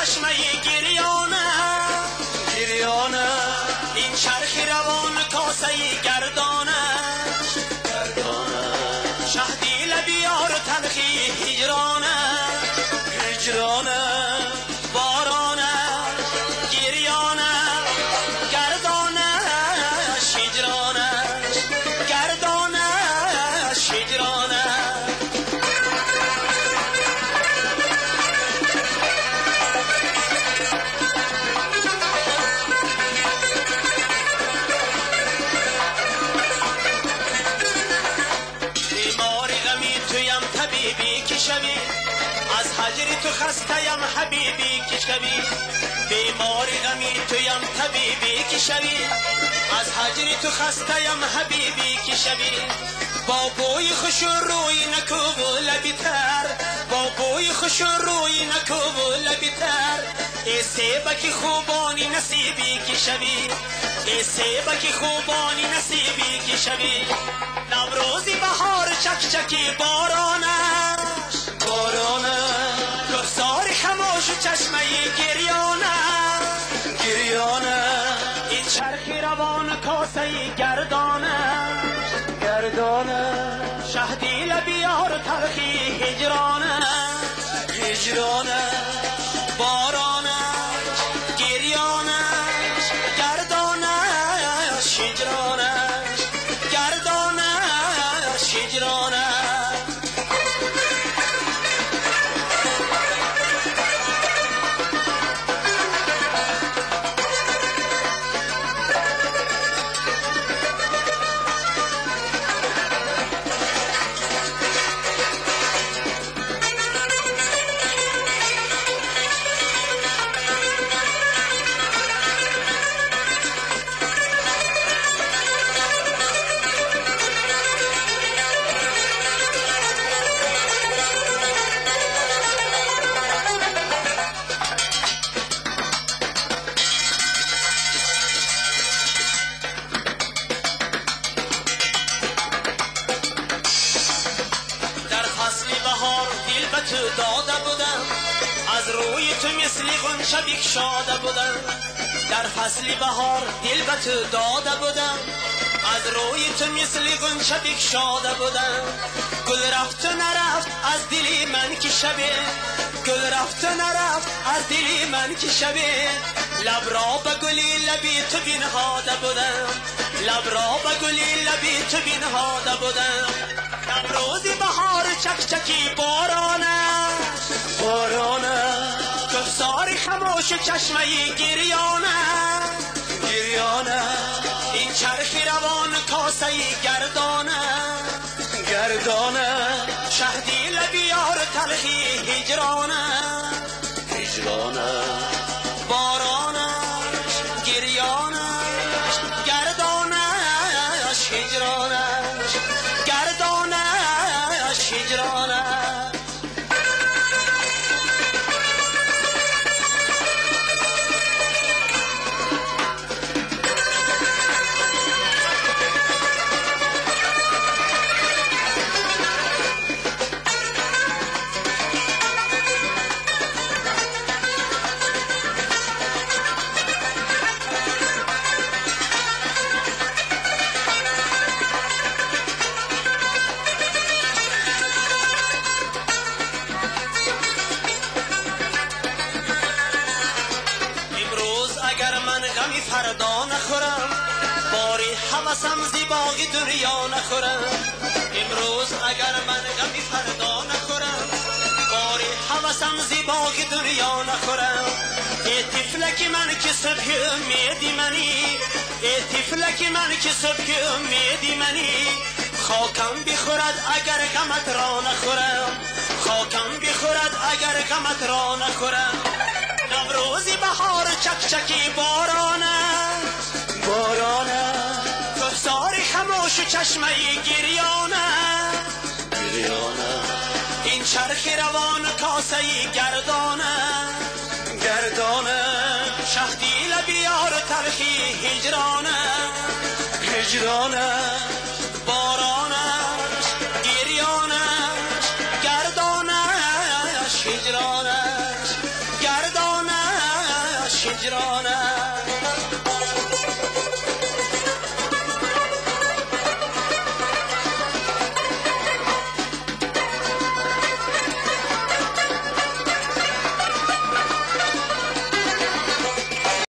چشمه گریانه گریانه این چرخ روان کاسه گردانه گردانه شهدی لبیار تلخی هجرانه هجرانه بارانه گریانه گردانه هجرانه گردانه هجرانه شوی از هجر تو خسته‌ام حبیبی که شوی بیمار غمی تویم طبیبی که شوی از هجر تو خسته‌ام حبیبی که شوی با بوی خوش روی نکوب لبی تر با بوی خوش روی نکوب لبی تر ای سیبک خوبانی نصیبی که شوی ای سیبک خوبانی نصیبی که شوی نوروزی بهار چک چکی بارانه بارانه گفتار خموش چشمه گریانه گریانه این چرخی روان کاسه گردانه گردانه شهدی لبیار تلخی هجرانه هجرانه بارانه گریانه گردانه هجرانه گردانه هجرانه تو داده بودم از روی تو مثل غنچه بگشاده بودم در فصل بهار دل به تو داده بودم از روی تو مثل غنچه بگشاده بودم گل رفت و نرفت از دل من که شبه گل رفت و نرفت از دل من که شبه لب را به گلی لبی تو بنهاده بودم لب را به گلی لبی تو بنهاده بودم نوروزی بهار چک چکی بارانه بارانه گفتار خموش چشمه گریانه گریانه این چرخی روان کاسه گردانه گردانه شهدی لبیار تلخی هجرانه هجرانه بارانه گریانه گردانه هجرانه گردانه هجرانه فردا نخورم باری حوثم زیباغ دنیا نخورم امروز اگر من غمی فردا نخورم باری حوثم زیباغ دنیا نخورم ای طفلک من که صبح امیدی منی ای طفلک من که صبح امیدی منی خاکم بخورد اگر غمت را نخورم خاکم بخورد اگر غمت را نخورم نوروزی بهار چک چکی بارانه بارانه گفتار خموش چشمه گریانه گریانه این چرخ روان کاسه گردانه گردانه شهدی لبیار تلخی هجرانه هجرانه بارانه گریانه گردانه هجرانه گردانه هجرانه